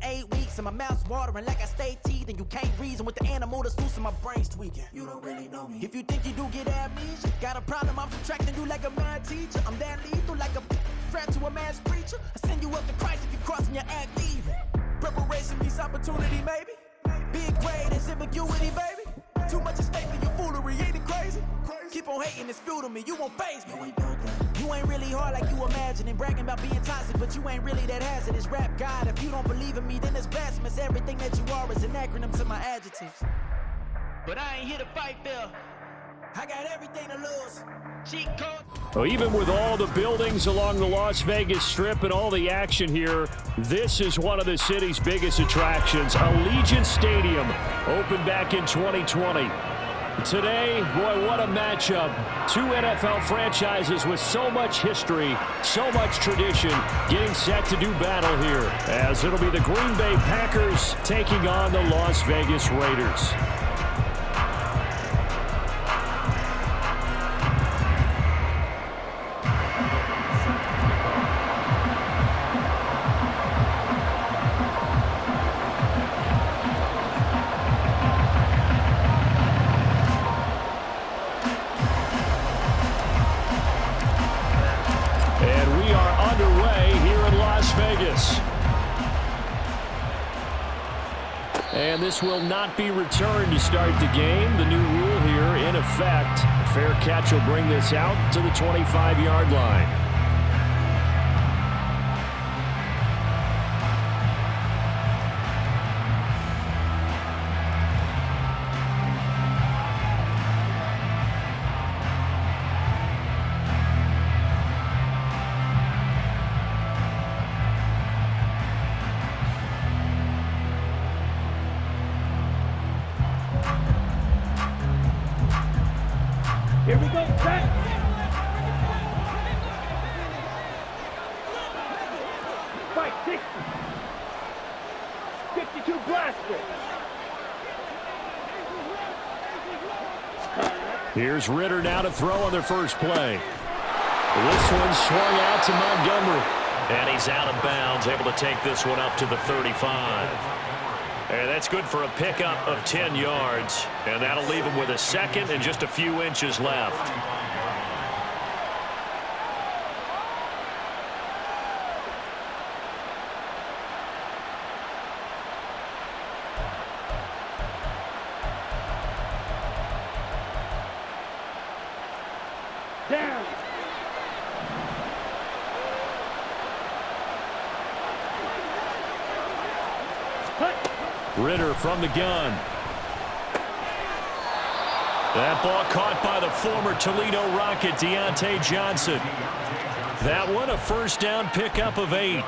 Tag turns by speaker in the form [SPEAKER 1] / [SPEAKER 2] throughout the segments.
[SPEAKER 1] in 8 weeks and my mouth's watering like I stay teeth, and you can't reason with the animal that's loose and my brain's tweaking. You don't really know me. If you think you do get amnesia, got a problem, I'm subtracting you like a mad teacher. I'm that lethal like a threat to a mass preacher. I send you up to Christ if you crossing your act evil. Preparation meets opportunity, maybe. Big grade is ambiguity, baby. Too much at stake for your foolery, ain't it crazy? Keep on hating, it's fuel to me, you won't faze me. You ain't really hard like you imagining, bragging about being toxic, but you ain't really that hazardous. Rap God, if you don't believe in me, then it's blasphemous. Everything that you are is an acronym to my adjectives. But I ain't here to fight, Phil. I got everything to lose. Cheat code.
[SPEAKER 2] Well, even with all the buildings along the Las Vegas Strip and all the action here, this is one of the city's biggest attractions. Allegiant Stadium opened back in 2020. Today, boy, what a matchup. Two NFL franchises with so much history, so much tradition, getting set to do battle here, as it'll be the Green Bay Packers taking on the Las Vegas Raiders. And this will not be returned to start the game. The new rule here in effect. A fair catch will bring this out to the 25-yard line.
[SPEAKER 3] Here we go, set. Fight 60. 52 blaster.
[SPEAKER 2] Here's Ritter now to throw on their first play. This one swung out to Montgomery. And he's out of bounds, able to take this one up to the 35. And that's good for a pickup of 10 yards. And that'll leave him with a second and just a few inches left.
[SPEAKER 3] Down.
[SPEAKER 2] Ritter from the gun. That ball caught by the former Toledo Rocket, Deontay Johnson. That one, a first down pickup of 8.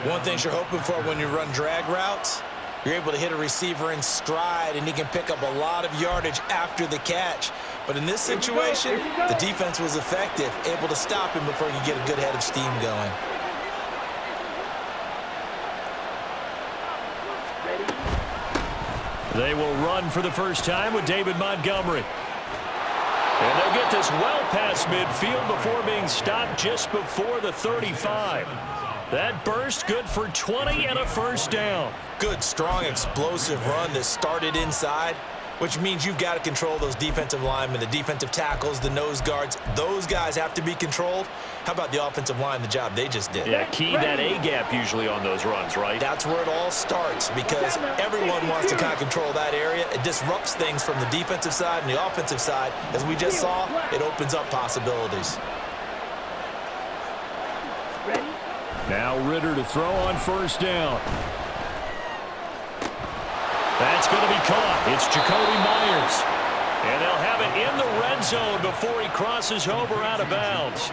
[SPEAKER 4] One thing you're hoping for when you run drag routes, you're able to hit a receiver in stride, and he can pick up a lot of yardage after the catch. But in this situation, the defense was effective, able to stop him before you get a good head of steam going.
[SPEAKER 2] They will run for the first time with David Montgomery. And they'll get this well past midfield before being stopped just before the 35. That burst good for 20 and a first down.
[SPEAKER 4] Good, strong, explosive run that started inside, which means you've got to control those defensive linemen, the defensive tackles, the nose guards. Those guys have to be controlled. How about the offensive line, the job they just did?
[SPEAKER 2] Yeah, key that A-gap usually on those runs, right?
[SPEAKER 4] That's where it all starts, because everyone wants to kind of control that area. It disrupts things from the defensive side and the offensive side. As we just saw, it opens up possibilities.
[SPEAKER 2] Now Ritter to throw on first down. That's going to be caught. It's Jacoby Myers. And they'll have it in the red zone before he crosses over out of bounds.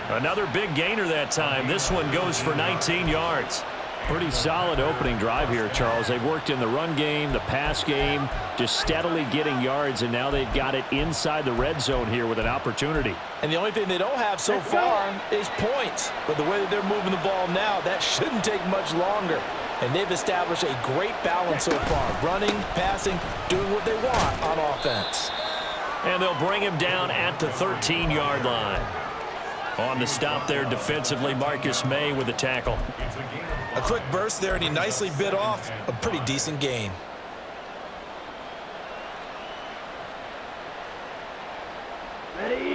[SPEAKER 2] Another big gainer that time. This one goes for 19 yards. Pretty solid opening drive here, Charles. They've worked in the run game, the pass game, just steadily getting yards, and now they've got it inside the red zone here with an opportunity.
[SPEAKER 4] And the only thing they don't have so far is points. But the way that they're moving the ball now, that shouldn't take much longer. And they've established a great balance so far. Running, passing, doing what they want on offense.
[SPEAKER 2] And they'll bring him down at the 13-yard line. On the stop there defensively, Marcus May with the tackle.
[SPEAKER 4] A quick burst there, and he nicely bit off a pretty decent gain.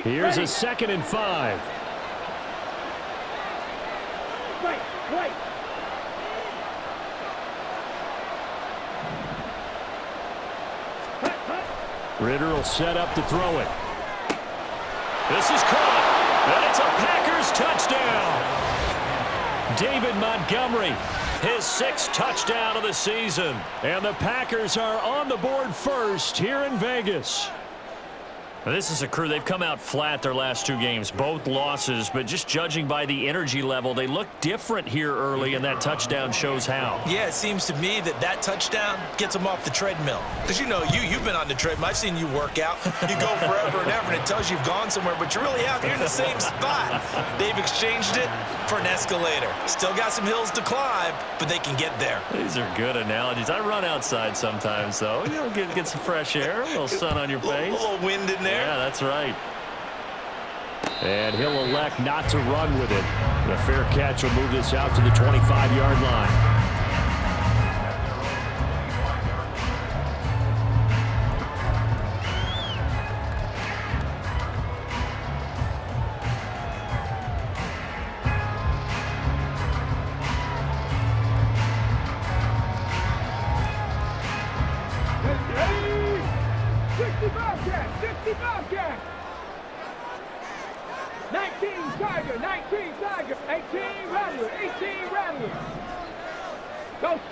[SPEAKER 2] Here's a 2nd and 5.
[SPEAKER 3] Wait.
[SPEAKER 2] Ritter will set up to throw it. This is caught, and it's a Packers touchdown. David Montgomery, his 6th touchdown of the season. And the Packers are on the board first here in Vegas.
[SPEAKER 5] This is a crew. They've come out flat their last 2 games, both losses, but just judging by the energy level, they look different here early, and that touchdown shows how.
[SPEAKER 4] Yeah, it seems to me that touchdown gets them off the treadmill. Because, you've been on the treadmill. I've seen you work out. You go forever and ever, and it tells you you've gone somewhere, but you're really out here in the same spot. They've exchanged it for an escalator. Still got some hills to climb, but they can get there.
[SPEAKER 5] These are good analogies. I run outside sometimes, though. Get some fresh air, a little sun on your face.
[SPEAKER 4] A little wind in there.
[SPEAKER 5] Yeah, that's right.
[SPEAKER 2] And he'll elect not to run with it. The fair catch will move this out to the 25-yard line.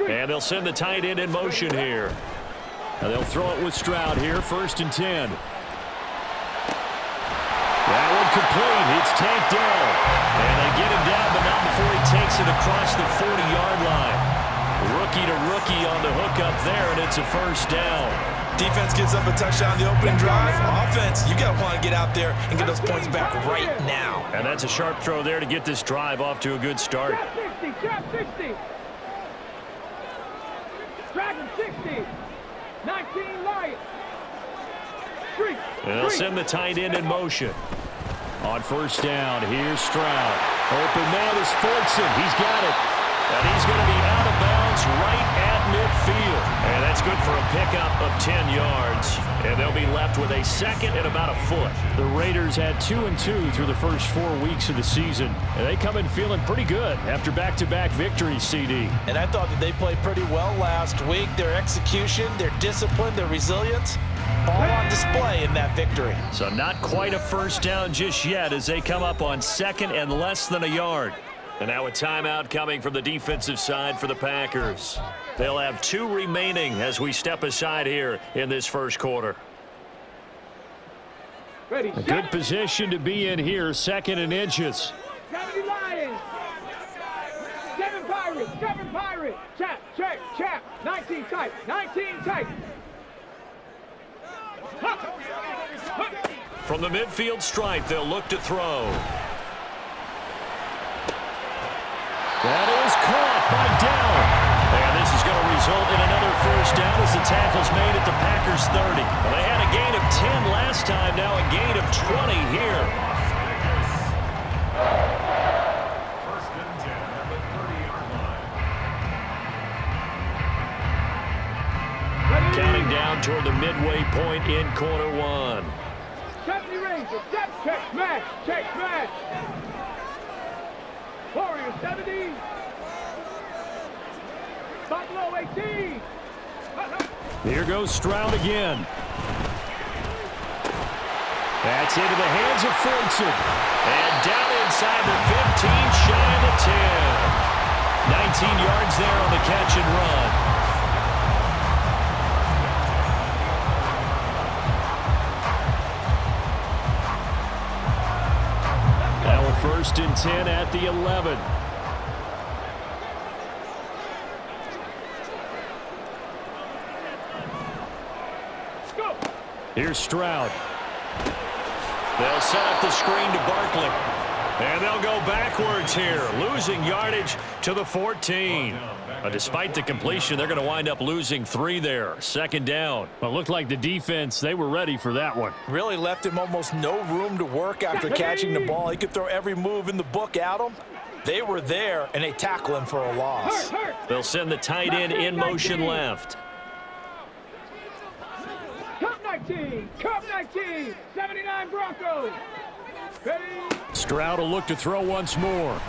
[SPEAKER 2] And they'll send the tight end in motion here. And they'll throw it with Stroud here, 1st and 10. That one complete. It's tanked down. And they get him down, but not before he takes it across the 40-yard line. Rookie to rookie on the hook up there, and it's a 1st down.
[SPEAKER 4] Defense gives up a touchdown on the opening drive. Offense, you got to want to get out there and get those points back right now.
[SPEAKER 2] And that's a sharp throw there to get this drive off to a good start.
[SPEAKER 3] Trap 60. Dragon 60. 19 Lions.
[SPEAKER 2] And they'll send the tight end in motion. On 1st down, here's Stroud. Open man is Fortson. He's got it. And he's going to be out of bounds right at midfield. And that's good for a pickup of 10 yards. And they'll be left with a 2nd and about a foot. The Raiders had 2-2 through the first 4 weeks of the season. And they come in feeling pretty good after back-to-back victories, CD.
[SPEAKER 4] And I thought that they played pretty well last week. Their execution, their discipline, their resilience, all on display in that victory.
[SPEAKER 2] So not quite a 1st down just yet as they come up on 2nd and less than a yard. And now a timeout coming from the defensive side for the Packers. They'll have 2 remaining as we step aside here in this 1st quarter. A good position to be in here, 2nd and inches.
[SPEAKER 3] 70 Lions. 7 Pirates. Chap. 19 tight.
[SPEAKER 2] From the midfield stripe, they'll look to throw. That is caught by Dell. And this is going to result in another 1st down as the tackle's made at the Packers 30. Well, they had a gain of 10 last time, now a gain of 20 here.
[SPEAKER 6] 1st and 10 at the 30-yard line.
[SPEAKER 2] Counting down toward the midway point in quarter 1.
[SPEAKER 3] 70 Rangers. Check smash. Warriors 70. Buffalo 18.
[SPEAKER 2] Here goes Stroud again. That's into the hands of Fortson. And down inside the 15, shy of the 10. 19 yards there on the catch and run. Now a 1st and 10 at the 11. Here's Stroud. They'll set up the screen to Barkley. And they'll go backwards here, losing yardage to the 14. Despite the completion, they're going to wind up losing 3 there. 2nd down. Well, it looked like the defense, they were ready for that one.
[SPEAKER 4] Really left him almost no room to work after catching the ball. He could throw every move in the book at him. They were there, and they tackle him for a loss.
[SPEAKER 5] They'll send the tight end in motion left.
[SPEAKER 3] Cup 19, 79 Broncos. Ready?
[SPEAKER 2] Stroud will look to throw once more.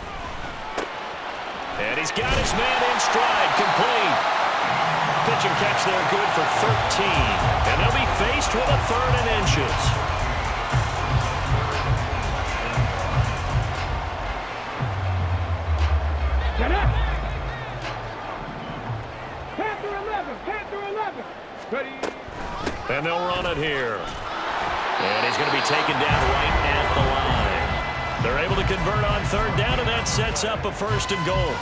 [SPEAKER 5] And he's got his man in stride, complete. Pitch and catch there, good for 13. And they'll be faced with a 3rd and inches.
[SPEAKER 3] Get up. Panther 11. Ready?
[SPEAKER 5] And they'll run it here. And he's going to be taken down right at the line. They're able to convert on 3rd down, and that sets up a 1st and goal.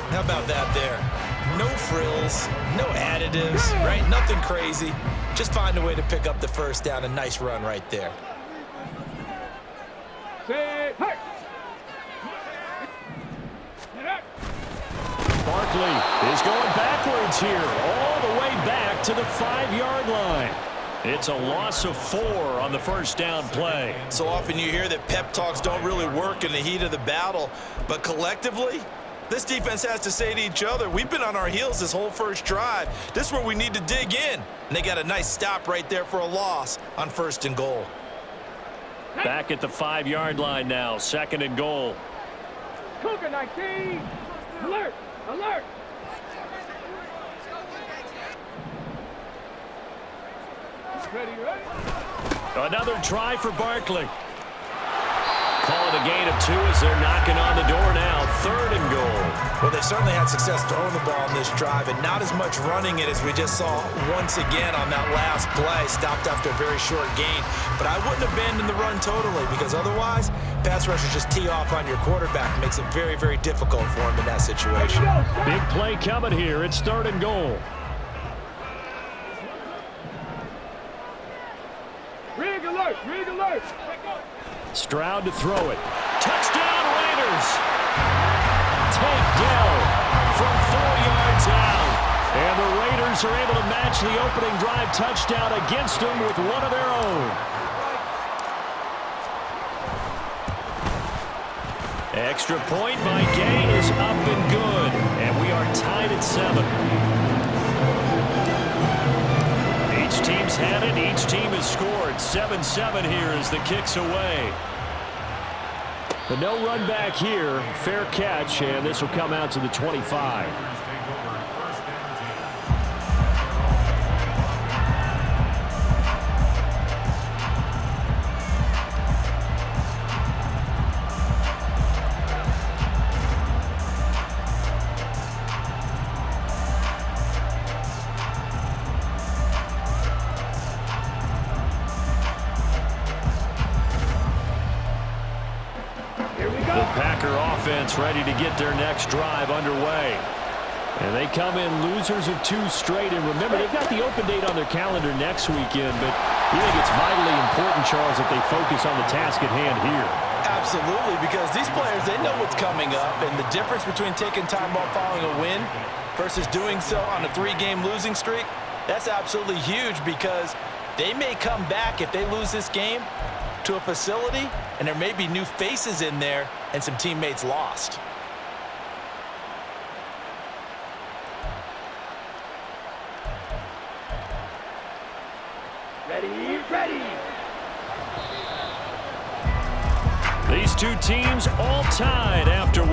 [SPEAKER 4] How about that there? No frills, no additives, right? Nothing crazy. Just find a way to pick up the 1st down. A nice run right there.
[SPEAKER 3] Set. Hey. Get up.
[SPEAKER 2] Barkley is going backwards here, all the way back to the 5-yard line.
[SPEAKER 5] It's a loss of 4 on the 1st down play.
[SPEAKER 4] So often you hear that pep talks don't really work in the heat of the battle, but collectively, this defense has to say to each other, we've been on our heels this whole first drive. This is where we need to dig in. And they got a nice stop right there for a loss on 1st and goal.
[SPEAKER 5] Back at the 5-yard line now, 2nd and goal.
[SPEAKER 3] Cougar 19. Alert. Ready.
[SPEAKER 5] Another try for Barkley. Call it a gain of 2 as they're knocking on the door now. 3rd and goal.
[SPEAKER 4] Well, they certainly had success throwing the ball in this drive, and not as much running it as we just saw once again on that last play. Stopped after a very short gain. But I wouldn't abandon the run totally, because otherwise, pass rushers just tee off on your quarterback. Makes it very, very difficult for him in that situation.
[SPEAKER 2] Big play coming here. It's 3rd and goal.
[SPEAKER 3] Rig alert.
[SPEAKER 2] Stroud to throw it.
[SPEAKER 5] Touchdown Raiders.
[SPEAKER 2] Takedown from 4 yards out. And the Raiders are able to match the opening drive touchdown against them with one of their own.
[SPEAKER 5] Extra point by Gay is up and good. And we are tied at 7. Each team's had it. Each team has scored. 7-7 here as the kick's away.
[SPEAKER 2] But no run back here. Fair catch, and this will come out to the 25.
[SPEAKER 5] Ready to get their next drive underway.
[SPEAKER 2] And they come in losers of 2 straight. And remember, they've got the open date on their calendar next weekend. But you think it's vitally important, Charles, that they focus on the task at hand here.
[SPEAKER 4] Absolutely, because these players, they know what's coming up. And the difference between taking time off following a win versus doing so on a 3-game losing streak, that's absolutely huge, because they may come back if they lose this game to a facility, and there may be new faces in there and some teammates lost.
[SPEAKER 3] Ready.
[SPEAKER 5] These 2 teams all tied after 1.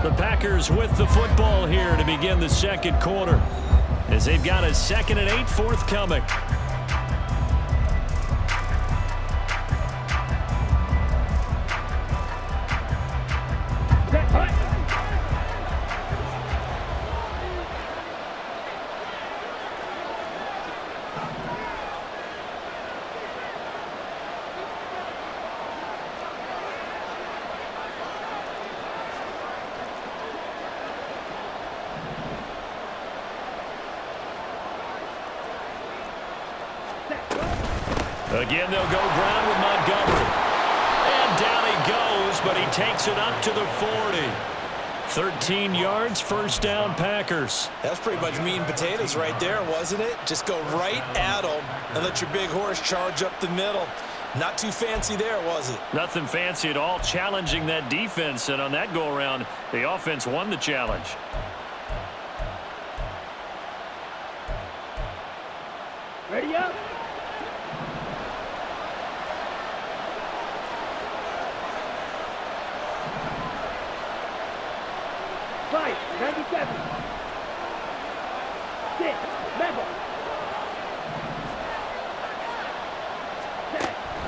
[SPEAKER 5] The Packers with the football here to begin the 2nd quarter, as they've got a 2nd and 8 forthcoming. Again, they'll go ground with Montgomery. And down he goes, but he takes it up to the 40. 13 yards, 1st down, Packers.
[SPEAKER 4] That's pretty much meat and potatoes right there, wasn't it? Just go right at them and let your big horse charge up the middle. Not too fancy there, was it?
[SPEAKER 5] Nothing fancy at all, challenging that defense, and on that go-around, the offense won the challenge.
[SPEAKER 3] Ready up. Fight, 97. 6, level.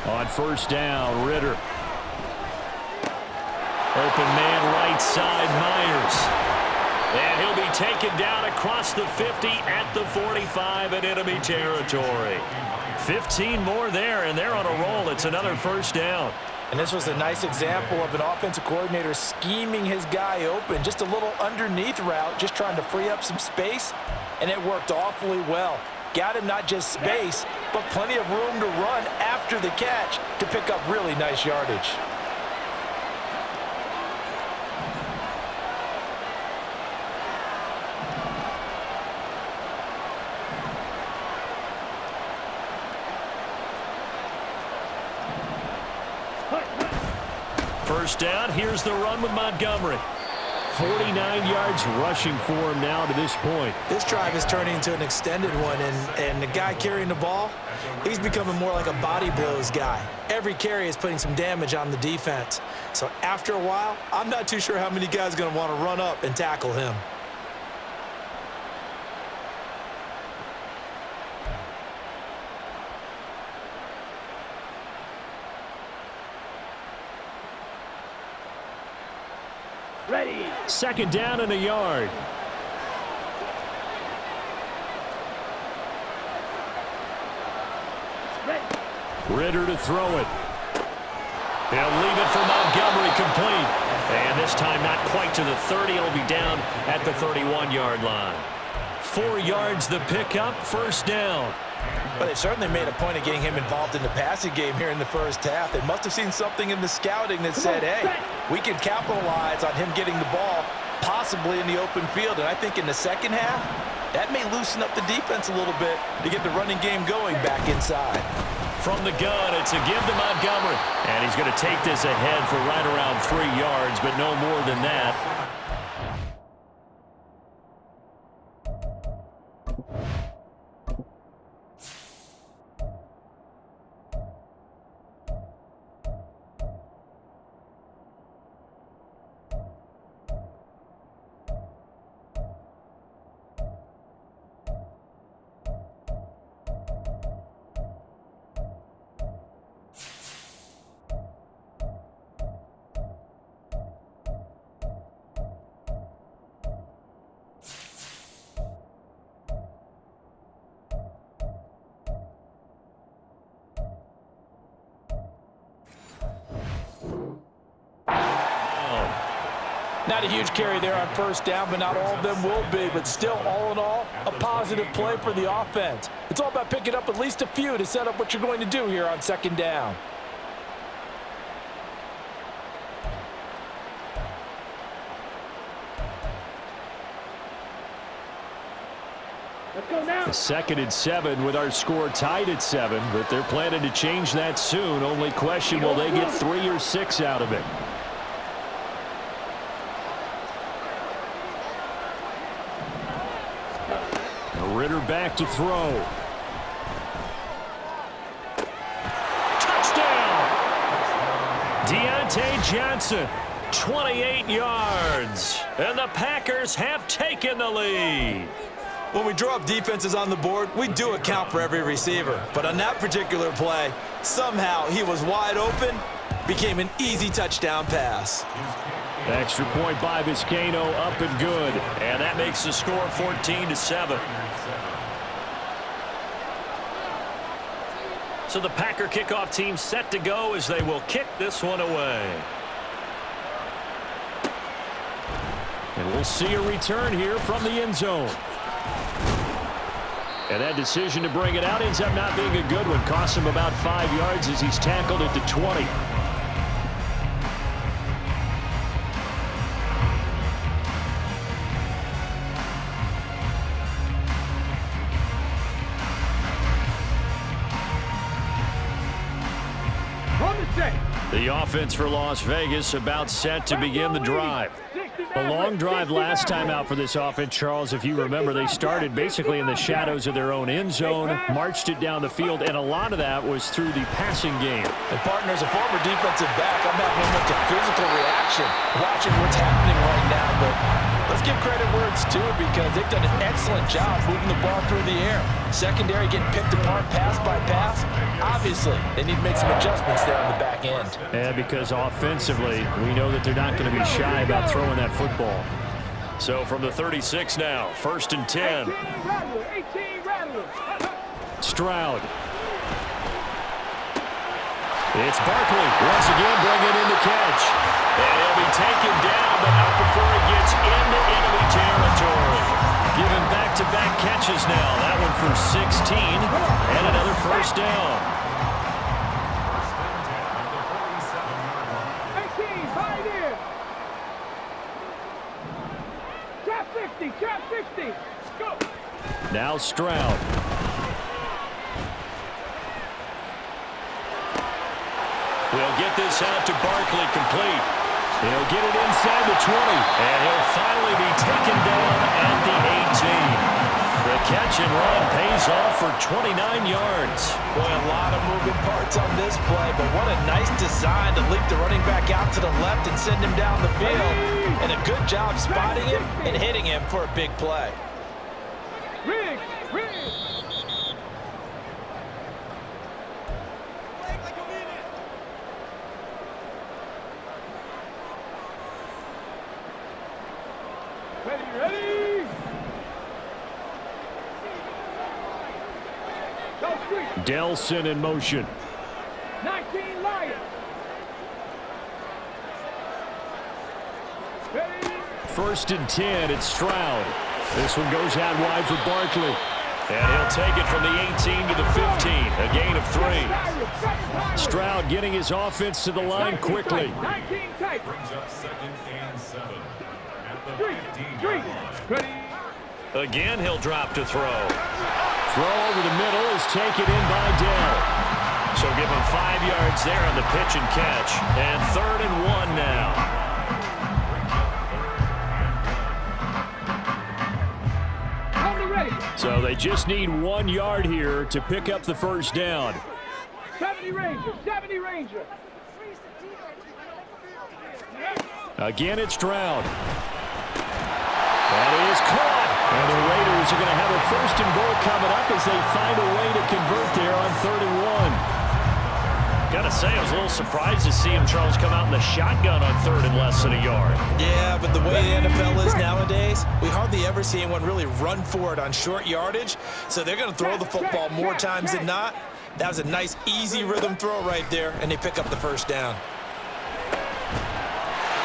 [SPEAKER 2] On first down, Ritter.
[SPEAKER 5] Open man right side, Myers. And he'll be taken down across the 50 at the 45 in enemy territory. 15 more there, and they're on a roll. It's another first down.
[SPEAKER 4] And this was a nice example of an offensive coordinator scheming his guy open. Just a little underneath route, just trying to free up some space, and it worked awfully well. Got him not just space, but plenty of room to run after the catch to pick up really nice yardage.
[SPEAKER 5] First down, here's the run with Montgomery.
[SPEAKER 2] 49 yards rushing for him now to this point.
[SPEAKER 4] This drive is turning into an extended one, and the guy carrying the ball, he's becoming more like a body blows guy. Every carry is putting some damage on the defense. So after a while, I'm not too sure how many guys are going to want to run up and tackle him.
[SPEAKER 3] Ready.
[SPEAKER 2] Second down and a yard.
[SPEAKER 3] Ready.
[SPEAKER 2] Ritter to throw it.
[SPEAKER 5] He'll leave it for Montgomery, complete. And this time not quite to the 30. It'll be down at the 31-yard line. 4 yards the pickup, first down.
[SPEAKER 4] But they certainly made a point of getting him involved in the passing game here in the first half. They must have seen something in the scouting that said, hey, we can capitalize on him getting the ball, possibly in the open field. And I think in the second half, that may loosen up the defense a little bit to get the running game going back inside.
[SPEAKER 5] From the gun, it's a give to Montgomery. And he's going to take this ahead for right around 3 yards, but no more than that.
[SPEAKER 4] Not a huge carry there on first down, but not all of them will be. But still, all in all, a positive play for the offense. It's all about picking up at least a few to set up what you're going to do here on second down.
[SPEAKER 3] Let's go now.
[SPEAKER 2] 2nd and 7 with our score tied at 7, but they're planning to change that soon. Only question, will they get 3 or 6 out of it? Ritter back to throw.
[SPEAKER 5] Touchdown! Deontay Johnson, 28 yards. And the Packers have taken the lead.
[SPEAKER 4] When we draw up defenses on the board, we do account for every receiver. But on that particular play, somehow he was wide open, became an easy touchdown pass.
[SPEAKER 2] Extra point by Vizcaino, up and good.
[SPEAKER 5] And that makes the score 14-7. So the Packer kickoff team set to go as they will kick this one away.
[SPEAKER 2] And we'll see a return here from the end zone. And that decision to bring it out ends up not being a good one. Costs him about 5 yards as he's tackled at the 20.
[SPEAKER 3] On the set.
[SPEAKER 2] The offense for Las Vegas about set to begin the drive. A long drive last time out for this offense, Charles. If you remember, they started basically in the shadows of their own end zone, marched it down the field, and a lot of that was through the passing game.
[SPEAKER 4] And partner, as a former defensive back, I'm having almost a physical reaction watching what's happening right now. But let's give credit where it's due because they've done an excellent job moving the ball through the air. Secondary getting picked apart pass by pass. Obviously, they need to make some adjustments there on the back end.
[SPEAKER 2] Yeah, because offensively, we know that they're not going to be shy about throwing that football.
[SPEAKER 5] So from the 36 now, 1st and 10.
[SPEAKER 3] 18 Rattler.
[SPEAKER 2] Stroud. It's Barkley once again bringing in the catch.
[SPEAKER 5] And he'll be taken down, but not before he gets into enemy territory.
[SPEAKER 2] Giving back-to-back catches now. That one for 16 and another first down.
[SPEAKER 3] 18, right here. Trap 60. Go.
[SPEAKER 2] Now Stroud.
[SPEAKER 5] We'll get this out to Barkley complete.
[SPEAKER 2] He'll get it inside the 20.
[SPEAKER 5] And he'll finally be taken down at the 18. The catch and run pays off for 29 yards.
[SPEAKER 4] Boy, a lot of moving parts on this play, but what a nice design to leak the running back out to the left and send him down the field. And a good job spotting him and hitting him for a big play.
[SPEAKER 3] Riggs. Ready. Go street.
[SPEAKER 2] Delson in motion.
[SPEAKER 3] 19 Lions. Ready.
[SPEAKER 2] 1st and 10, it's Stroud. This one goes out wide for Barkley.
[SPEAKER 5] And he'll take it from the 18 to the 15, a gain of 3.
[SPEAKER 2] Stroud getting his offense to the line quickly.
[SPEAKER 3] 19 tight.
[SPEAKER 6] Brings up 2nd and 7 at the 15
[SPEAKER 3] Street.
[SPEAKER 6] yard line.
[SPEAKER 3] Ready.
[SPEAKER 5] Again, he'll drop to throw.
[SPEAKER 2] Throw over the middle is taken in by Dell.
[SPEAKER 5] So give him 5 yards there on the pitch and catch. And 3rd and 1 now.
[SPEAKER 2] So they just need 1 yard here to pick up the first down.
[SPEAKER 3] 70 Ranger.
[SPEAKER 2] Again, it's Stroud. That is caught. And the Raiders are going to have a 1st and goal coming up as they find a way to convert there on 3rd and 1.
[SPEAKER 5] Got to say, I was a little surprised to see him, Charles, come out in the shotgun on 3rd and less than a yard.
[SPEAKER 4] Yeah, but the way the NFL is nowadays, we hardly ever see anyone really run for it on short yardage. So they're going to throw the football more times than not. That was a nice, easy rhythm throw right there, and they pick up the first down.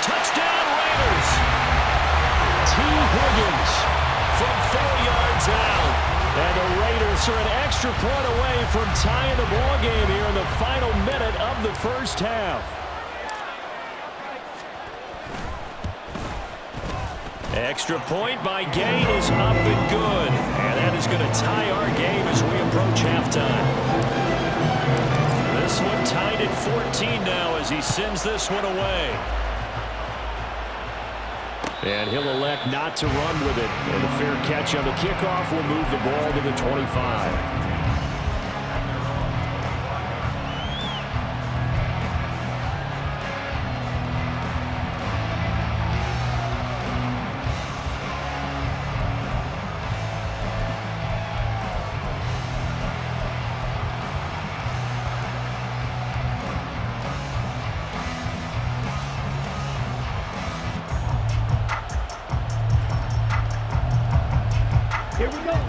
[SPEAKER 5] Touchdown, Raiders!
[SPEAKER 2] T. Higgins from 4 yards out. And the Raiders are an extra point away from tying the ball game here in the final minute of the first half. Extra point by Gain is up and good. And that is going to tie our game as we approach halftime. This one tied at 14 now as he sends this one away. And he'll elect not to run with it. And a fair catch on the kickoff will move the ball to the 25.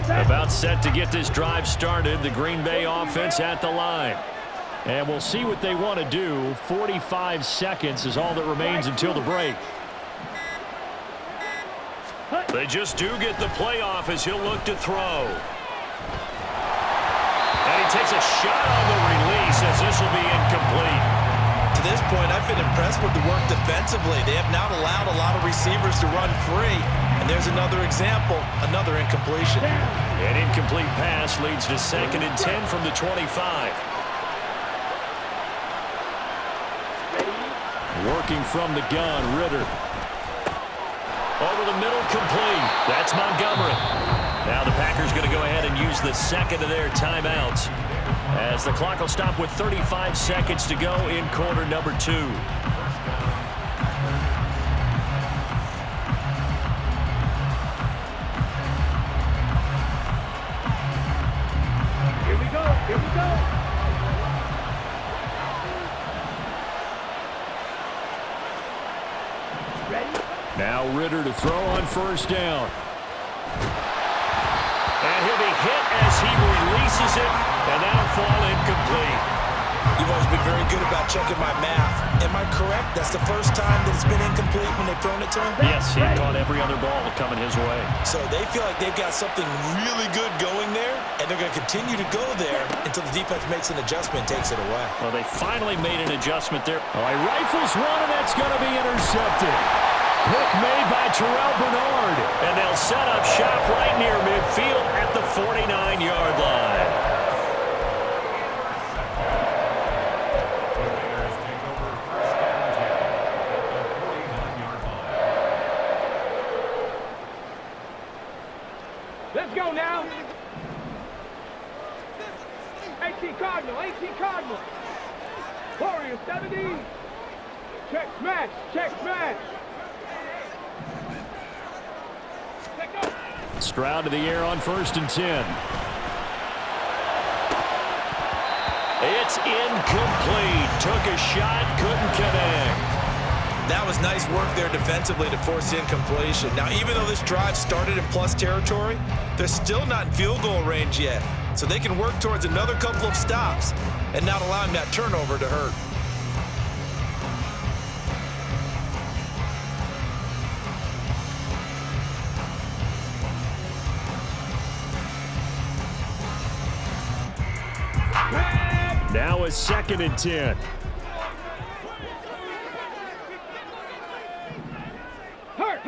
[SPEAKER 2] About set to get this drive started. The Green Bay offense at the line. And we'll see what they want to do. 45 seconds is all that remains until the break.
[SPEAKER 5] They just do get the playoff as he'll look to throw. And he takes a shot on the release as this will be incomplete.
[SPEAKER 4] To this point, I've been impressed with the work defensively. They have not allowed a lot of receivers to run free. And there's another example, another incompletion.
[SPEAKER 5] An incomplete pass leads to 2nd and 10 from the 25.
[SPEAKER 2] Working from the gun, Ritter.
[SPEAKER 5] Over the middle, complete. That's Montgomery. Now the Packers going to go ahead and use the second of their timeouts, as the clock will stop with 35 seconds to go in quarter number 2.
[SPEAKER 3] Here we go. Here we go. Ready?
[SPEAKER 2] Now Ritter to throw on first down.
[SPEAKER 5] And he'll be hit as he releases it, and that'll fall incomplete.
[SPEAKER 4] You've always been very good about checking my math. Am I correct? That's the first time that it's been incomplete when they've thrown it to him?
[SPEAKER 5] Yes, he caught every other ball coming his way.
[SPEAKER 4] So they feel like they've got something really good going there, and they're going to continue to go there until the defense makes an adjustment and takes it away.
[SPEAKER 5] Well, they finally made an adjustment there.
[SPEAKER 2] Oh, he rifles one, and that's going to be intercepted. Pick made by Terrell Bernard.
[SPEAKER 5] And they'll set up shop right near midfield at the 49-yard line.
[SPEAKER 6] Bears take over first and 10 at the 49-yard line.
[SPEAKER 3] Let's go now. 18 Cardinal, 18 Cardinal. Warriors, 70. Check smash, check smash.
[SPEAKER 2] Stroud to the air on first and 10.
[SPEAKER 5] It's incomplete. Took a shot, couldn't connect.
[SPEAKER 4] That was nice work there defensively to force incompletion. Now, even though this drive started in plus territory, they're still not in field goal range yet. So they can work towards another couple of stops and not allowing that turnover to hurt.
[SPEAKER 2] Now a second and 10.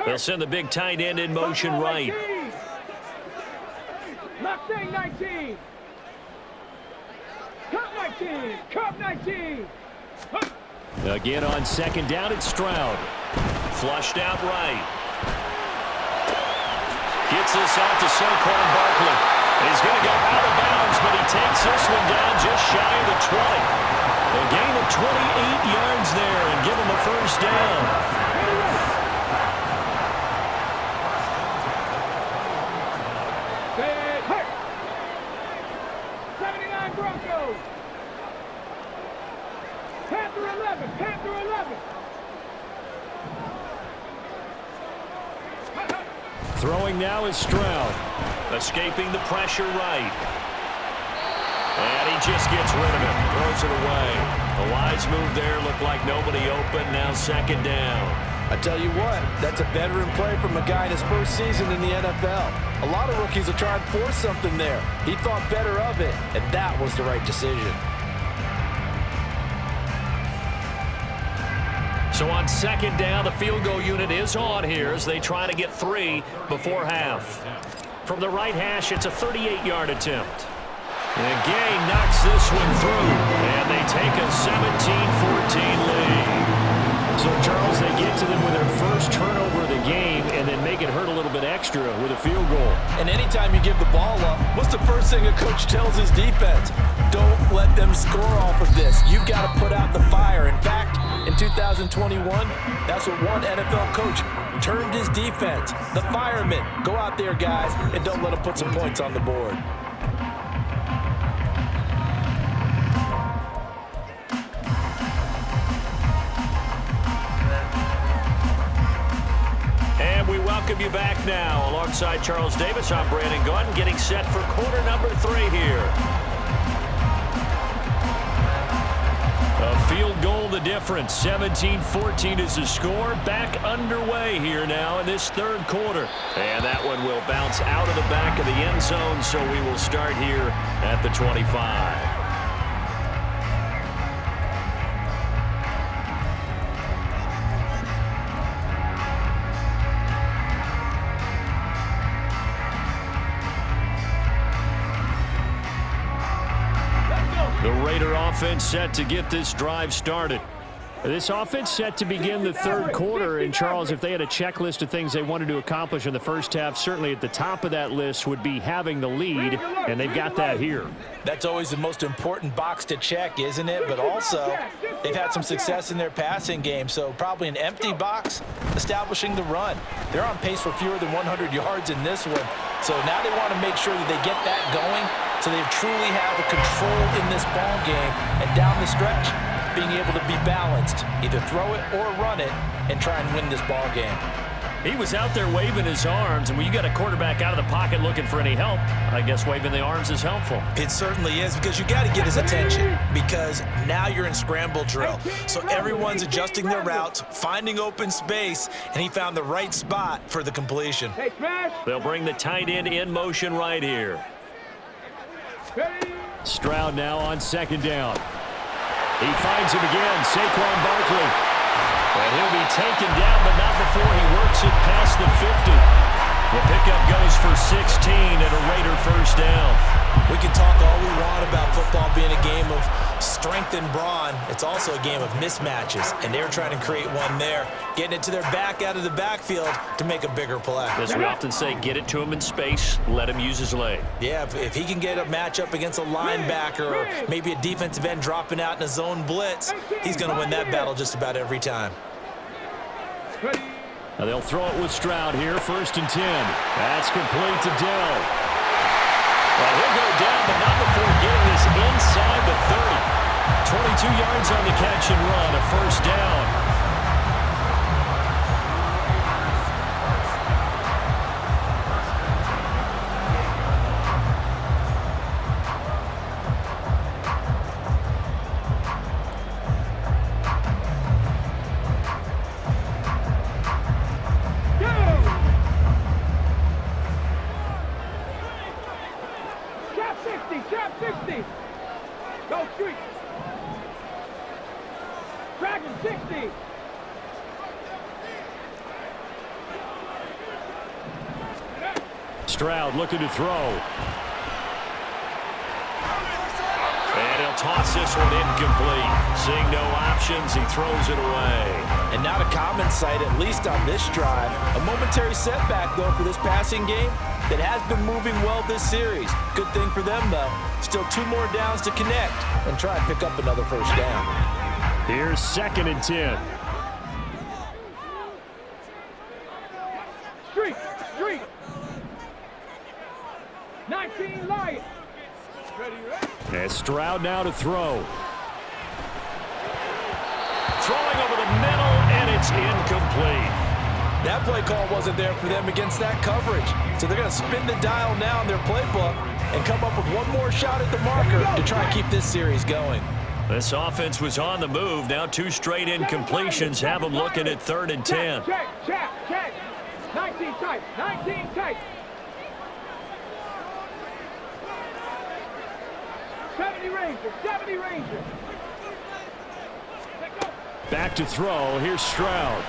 [SPEAKER 5] They'll send the big tight end in motion right.
[SPEAKER 3] Mustang 19. Cup 19. Cup 19.
[SPEAKER 2] Again on second down, it's Stroud.
[SPEAKER 5] Flushed out right. Gets this out to Saquon Barkley. He's going to go out of bounds, but he takes this one down just shy of the 20. A gain of 28 yards there and give him a first down.
[SPEAKER 3] Dead hurt. 79 Broncos. Panther 11. Panther 11.
[SPEAKER 2] Throwing now is Stroud.
[SPEAKER 5] Escaping the pressure right. And he just gets rid of it. Throws it away. A wise move there. Looked like nobody open. Now second down.
[SPEAKER 7] I tell you what, that's a veteran play from a guy in his first season in the NFL. A lot of rookies will try and force something there. He thought better of it, and that was the right decision.
[SPEAKER 5] So on second down, the field goal unit is on here as they try to get 3 before half. From the right hash, it's a 38-yard attempt. And Gay knocks this one through, and they take a 17-14 lead. So, Charles, they get to them with their first turnover of the game and then make it hurt a little bit extra with a field goal.
[SPEAKER 7] And anytime you give the ball up, what's the first thing a coach tells his defense? Don't let them score off of this. You've got to put out the fire. In fact, in 2021, that's what one NFL coach termed his defense. The firemen. Go out there, guys, and don't let them put some points on the board.
[SPEAKER 5] And we welcome you back now. Alongside Charles Davis, I'm Brandon Gordon, getting set for quarter number 3 here. A field goal the difference. 17-14 is the score. Back underway here now in this third quarter. And that one will bounce out of the back of the end zone, so we will start here at the 25. The Raider offense set to get this drive started.
[SPEAKER 2] This offense set to begin the third quarter, and Charles, if they had a checklist of things they wanted to accomplish in the first half, certainly at the top of that list would be having the lead, and they've got that here.
[SPEAKER 4] That's always the most important box to check, isn't it? But also, they've had some success in their passing game, so probably an empty box establishing the run. They're on pace for fewer than 100 yards in this one, so now they want to make sure that they get that going so they truly have a control in this ball game, and down the stretch, being able to be balanced, either throw it or run it, and try and win this ball game.
[SPEAKER 5] He was out there waving his arms, and when you got a quarterback out of the pocket looking for any help, I guess waving the arms is helpful.
[SPEAKER 4] It certainly is, because you got to get his attention, because now you're in scramble drill. So everyone's adjusting their routes, finding open space, and he found the right spot for the completion.
[SPEAKER 5] They'll bring the tight end in motion right here.
[SPEAKER 2] Stroud now on second down. He finds him again, Saquon Barkley. And he'll be taken down, but not before he works it past the 50. The pickup goes for 16 and a Raider first down.
[SPEAKER 4] We can talk all we want about football being a game of strength and brawn. It's also a game of mismatches, and they're trying to create one there, getting it to their back out of the backfield to make a bigger play.
[SPEAKER 5] As we often say, get it to him in space, let him use his leg.
[SPEAKER 4] Yeah, if he can get a matchup against a linebacker or maybe a defensive end dropping out in a zone blitz, he's going to win that battle just about every time.
[SPEAKER 2] Now they'll throw it with Stroud here, 1st and 10. That's complete to Dell.
[SPEAKER 5] Well, he'll go down, but not before getting this inside the 30. 22 yards on the catch and run, a first down.
[SPEAKER 3] Go street. Dragon 60.
[SPEAKER 2] Stroud looking to throw.
[SPEAKER 5] And he'll toss this one incomplete. Seeing no options, he throws it away.
[SPEAKER 7] And not a common sight, at least on this drive. A momentary setback, though, for this passing game that has been moving well this series. Good thing for them, though. Still 2 more downs to connect and try and pick up another first down.
[SPEAKER 2] Here's 2nd and 10.
[SPEAKER 3] Street. 19 Lions.
[SPEAKER 2] And Stroud now to throw.
[SPEAKER 5] Throwing over the middle, and it's incomplete.
[SPEAKER 7] That play call wasn't there for them against that coverage. So they're going to spin the dial now in their playbook and come up with one more shot at the marker to try and keep this series going.
[SPEAKER 5] This offense was on the move. Now 2 straight incompletions have them looking at 3rd and 10.
[SPEAKER 3] Check. 19 tight. 19 tight. 70 Rangers.
[SPEAKER 2] Back to throw. Here's Stroud.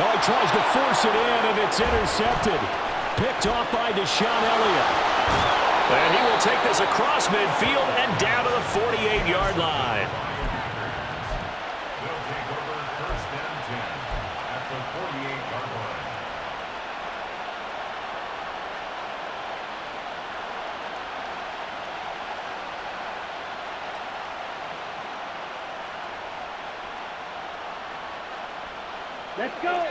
[SPEAKER 2] Oh, he tries to force it in, and it's intercepted. Picked off by Deshaun Elliott.
[SPEAKER 5] And he will take this across midfield and down to the 48-yard line.
[SPEAKER 6] They'll take over 1st and 10 at the 48-yard line.
[SPEAKER 3] Let's go.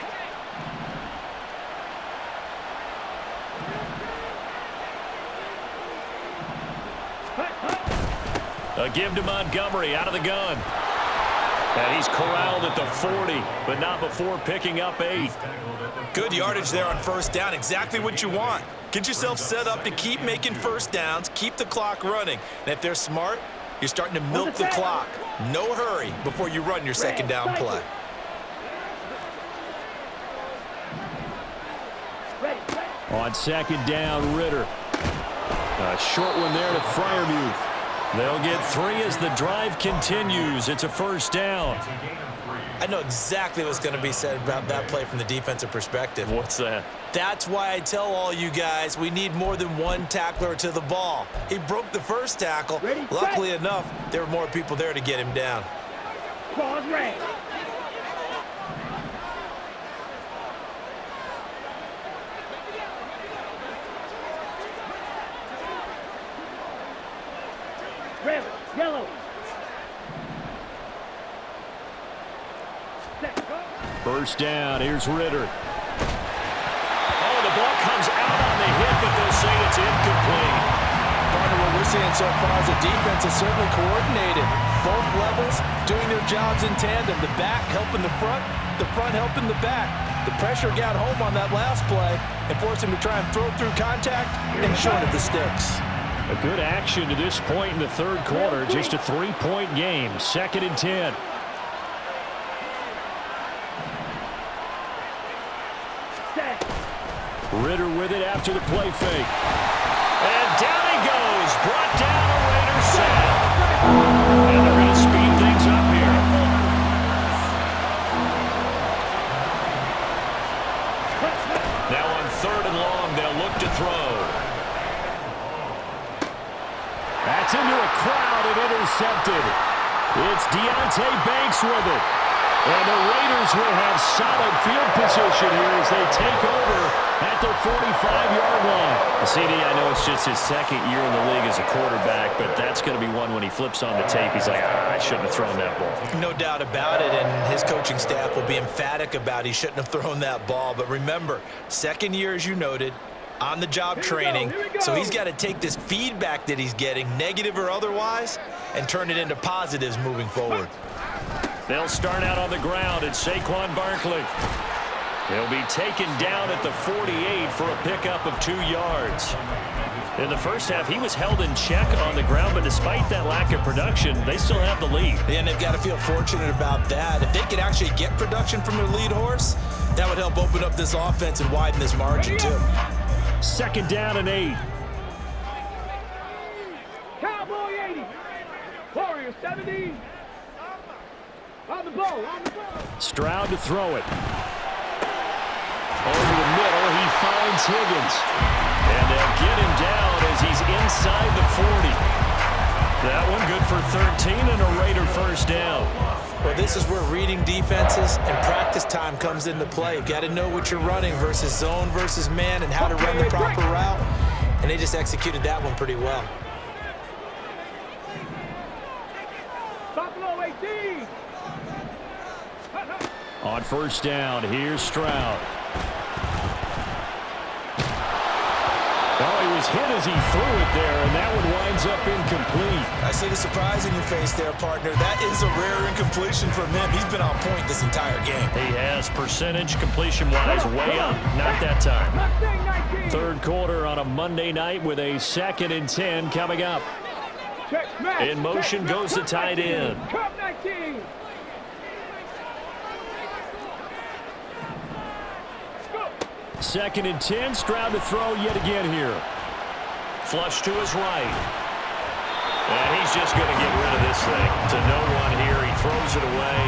[SPEAKER 5] A give to Montgomery out of the gun. And he's corralled at the 40, but not before picking up 8.
[SPEAKER 4] Good yardage there on 1st down. Exactly what you want. Get yourself set up to keep making first downs, keep the clock running. And if they're smart, you're starting to milk the clock. No hurry before you run your 2nd down play.
[SPEAKER 2] On 2nd down, Ritter. A short one there to Freiermuth.
[SPEAKER 5] They'll get 3 as the drive continues. It's a first down.
[SPEAKER 4] I know exactly what's going to be said about that play from the defensive perspective.
[SPEAKER 5] What's that?
[SPEAKER 4] That's why I tell all you guys we need more than one tackler to the ball. He broke the first tackle. Luckily enough, there were more people there to get him down.
[SPEAKER 3] Pause red. Red, yellow.
[SPEAKER 2] First down, here's Ritter.
[SPEAKER 5] Oh, the ball comes out on the hit, but they'll say it's incomplete.
[SPEAKER 7] Partner, what we're seeing so far is the defense is certainly coordinated. Both levels doing their jobs in tandem. The back helping the front helping the back. The pressure got home on that last play and forced him to try and throw through contact and short of the sticks.
[SPEAKER 2] A good action to this point in the third quarter. Just a 3-point game. 2nd and 10. Ritter with it after the play fake.
[SPEAKER 5] And down he goes. Brought down a Raider sack. And they're going to speed things up here. Now on 3rd and long, they'll look to throw.
[SPEAKER 2] That's into a crowd and intercepted. It's Deonte Banks with it. And the Raiders will have solid field position here as they take over at their 45-yard line.
[SPEAKER 5] CD, I know it's just his 2nd year in the league as a quarterback, but that's going to be one when he flips on the tape. He's like, I shouldn't have thrown that ball.
[SPEAKER 4] No doubt about it, and his coaching staff will be emphatic about he shouldn't have thrown that ball. But remember, 2nd year, as you noted, on-the-job training, so he's got to take this feedback that he's getting, negative or otherwise, and turn it into positives moving forward.
[SPEAKER 5] They'll start out on the ground at Saquon Barkley. He'll be taken down at the 48 for a pickup of 2 yards. In the first half, he was held in check on the ground, but despite that lack of production, they still have the lead.
[SPEAKER 4] And they've got to feel fortunate about that. If they could actually get production from their lead horse, that would help open up this offense and widen this margin, too.
[SPEAKER 2] 2nd down and 8.
[SPEAKER 3] Cowboy 80. Warrior 70. On the ball, on the ball.
[SPEAKER 2] Stroud to throw it. Over the middle, he finds Higgins.
[SPEAKER 5] And they'll get him down as he's inside the 40. That one good for 13 and a Raider first down.
[SPEAKER 4] Well, this is where reading defenses and practice time comes into play. You've got to know what you're running versus zone versus man and how to run the proper route. And they just executed that one pretty well.
[SPEAKER 3] Buffalo 18.
[SPEAKER 2] On 1st down, here's Stroud. Oh, he was hit as he threw it there, and that one winds up incomplete.
[SPEAKER 4] I see the surprise in your face there, partner. That is a rare incompletion from him. He's been on point this entire game.
[SPEAKER 5] He has percentage completion-wise way up. Not that time.
[SPEAKER 2] 3rd quarter on a Monday night with a 2nd and 10 coming up.
[SPEAKER 5] In motion goes the tight end.
[SPEAKER 2] 2nd and 10, Stroud to throw yet again here.
[SPEAKER 5] Flush to his right. And he's just going to get rid of this thing. To no one here. He throws it away,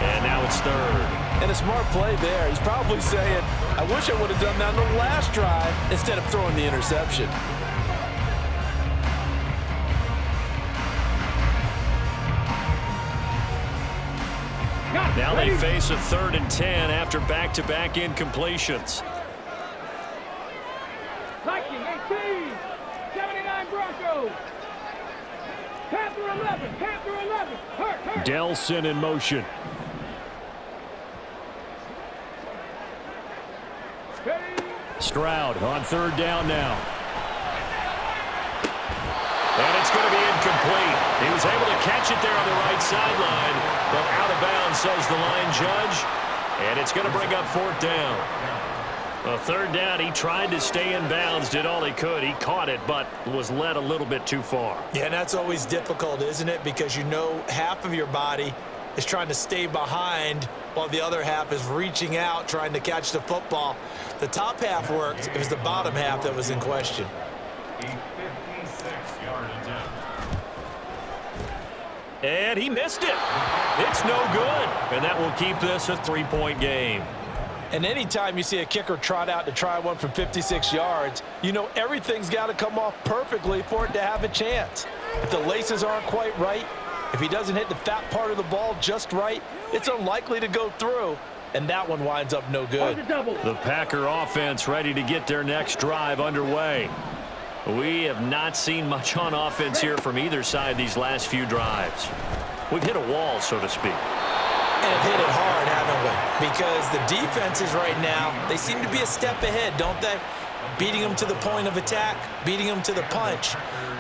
[SPEAKER 5] and now it's 3rd.
[SPEAKER 7] And a smart play there. He's probably saying, I wish I would have done that on the last drive instead of throwing the interception.
[SPEAKER 5] Now they face a 3rd and 10 after back-to-back incompletions.
[SPEAKER 3] Viking 18, 79 Broncos. Panther 11, Panther 11. Hurt.
[SPEAKER 2] Delson in motion. Stroud on 3rd down now.
[SPEAKER 5] And it's going to be incomplete. He was able to catch it there on the right sideline, but out of bounds, says the line judge. And it's going to bring up 4th down. Well, 3rd down, he tried to stay in bounds, did all he could. He caught it, but was led a little bit too far.
[SPEAKER 4] Yeah, and that's always difficult, isn't it? Because you know half of your body is trying to stay behind while the other half is reaching out, trying to catch the football. The top half worked. It was the bottom half that was in question.
[SPEAKER 5] And he missed it. It's no good. And that will keep this a 3-point game.
[SPEAKER 7] And anytime you see a kicker trot out to try one from 56 yards, you know everything's got to come off perfectly for it to have a chance. If the laces aren't quite right, if he doesn't hit the fat part of the ball just right, it's unlikely to go through, and that one winds up no good.
[SPEAKER 5] The Packer offense ready to get their next drive underway. We have not seen much on offense here from either side these last few drives. We've hit a wall, so to speak.
[SPEAKER 4] And have hit it hard, haven't we? Because the defenses right now, they seem to be a step ahead, don't they? Beating them to the point of attack, beating them to the punch.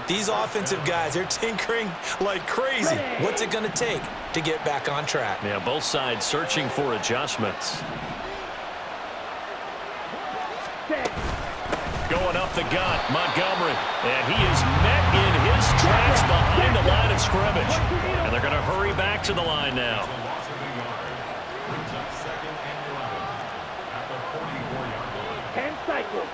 [SPEAKER 4] These offensive guys, they're tinkering like crazy. What's it going to take to get back on track?
[SPEAKER 5] Yeah, both sides searching for adjustments. Going up the gut, Montgomery. And he is met in his tracks behind the line of scrimmage. And they're going to hurry back to the line now.
[SPEAKER 3] 10 cycles.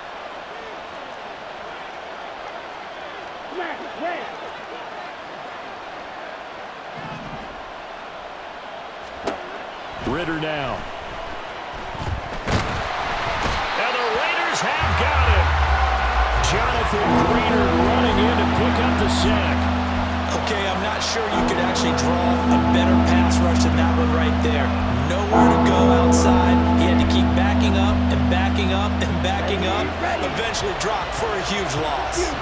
[SPEAKER 2] Ritter now.
[SPEAKER 5] And the Raiders have got him.
[SPEAKER 2] Jonathan Greener running in to pick up the sack.
[SPEAKER 4] Okay, I'm not sure you could actually draw a better pass rush than that one right there. Nowhere to go outside. He had to keep backing up and backing up and backing up. Eventually dropped for a huge loss.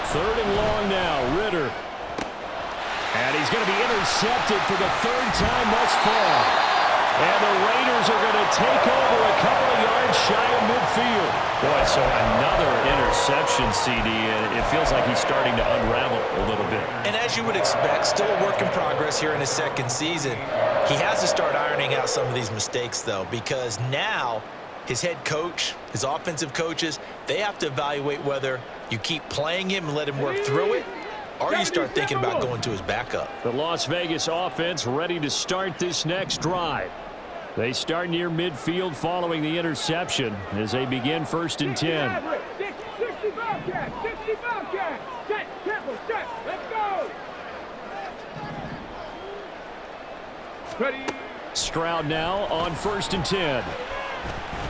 [SPEAKER 2] Third and long now, Ritter. And he's going to be intercepted for the third time thus far. And the Raiders are going to take over a couple of yards shy of midfield.
[SPEAKER 5] Boy, so another interception, CD, and it feels like he's starting to unravel a little bit.
[SPEAKER 4] And as you would expect, still a work in progress here in his second season. He has to start ironing out some of these mistakes, though, because now his head coach, his offensive coaches, they have to evaluate whether you keep playing him and let him work through it, or you start thinking about going to his backup.
[SPEAKER 2] The Las Vegas offense ready to start this next drive. They start near midfield following the interception as they begin 1st and 10.
[SPEAKER 3] 65 catch, 65 catch. Set, tempo, set, let's go. Ready.
[SPEAKER 2] Stroud now on 1st and 10.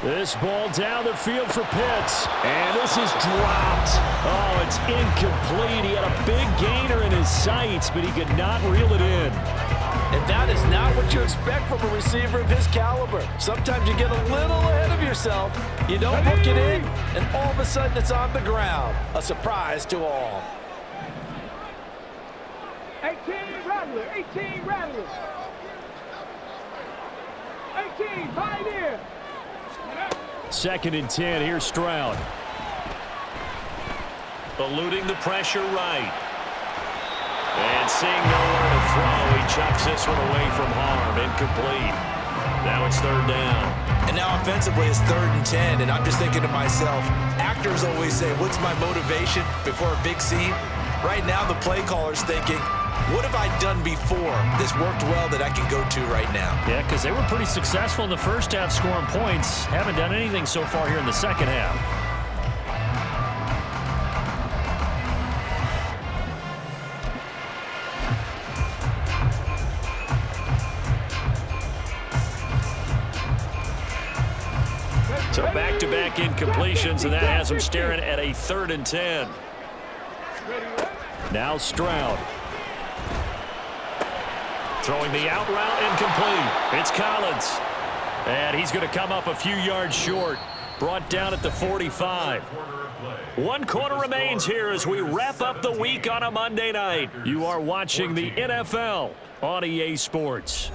[SPEAKER 2] This ball down the field for Pitts. And this is dropped. Oh, it's incomplete. He had a big gainer in his sights, but he could not reel it in.
[SPEAKER 7] And that is not what you expect from a receiver of his caliber. Sometimes you get a little ahead of yourself. You don't hook it in, and all of a sudden it's on the ground. A surprise to all.
[SPEAKER 3] 18 Rattler, 18 Rattler. 18 Pioneer.
[SPEAKER 2] 2nd and 10. Here's Stroud.
[SPEAKER 5] Eluding the pressure right. And seeing nowhere to throw, he chucks this one away from harm. Incomplete. Now it's 3rd down.
[SPEAKER 4] And now offensively it's 3rd and 10, and I'm just thinking to myself, actors always say, what's my motivation before a big scene? Right now the play caller's thinking, what have I done before this worked well that I can go to right now?
[SPEAKER 5] Yeah, because they were pretty successful in the first half scoring points. Haven't done anything so far here in the second half. So back-to-back incompletions, and that has him staring at a 3rd and 10.
[SPEAKER 2] Now Stroud.
[SPEAKER 5] Throwing the out route incomplete. It's Collins. And he's going to come up a few yards short. Brought down at the 45. 1 quarter remains here as we wrap up the week on a Monday night. You are watching the NFL on EA Sports.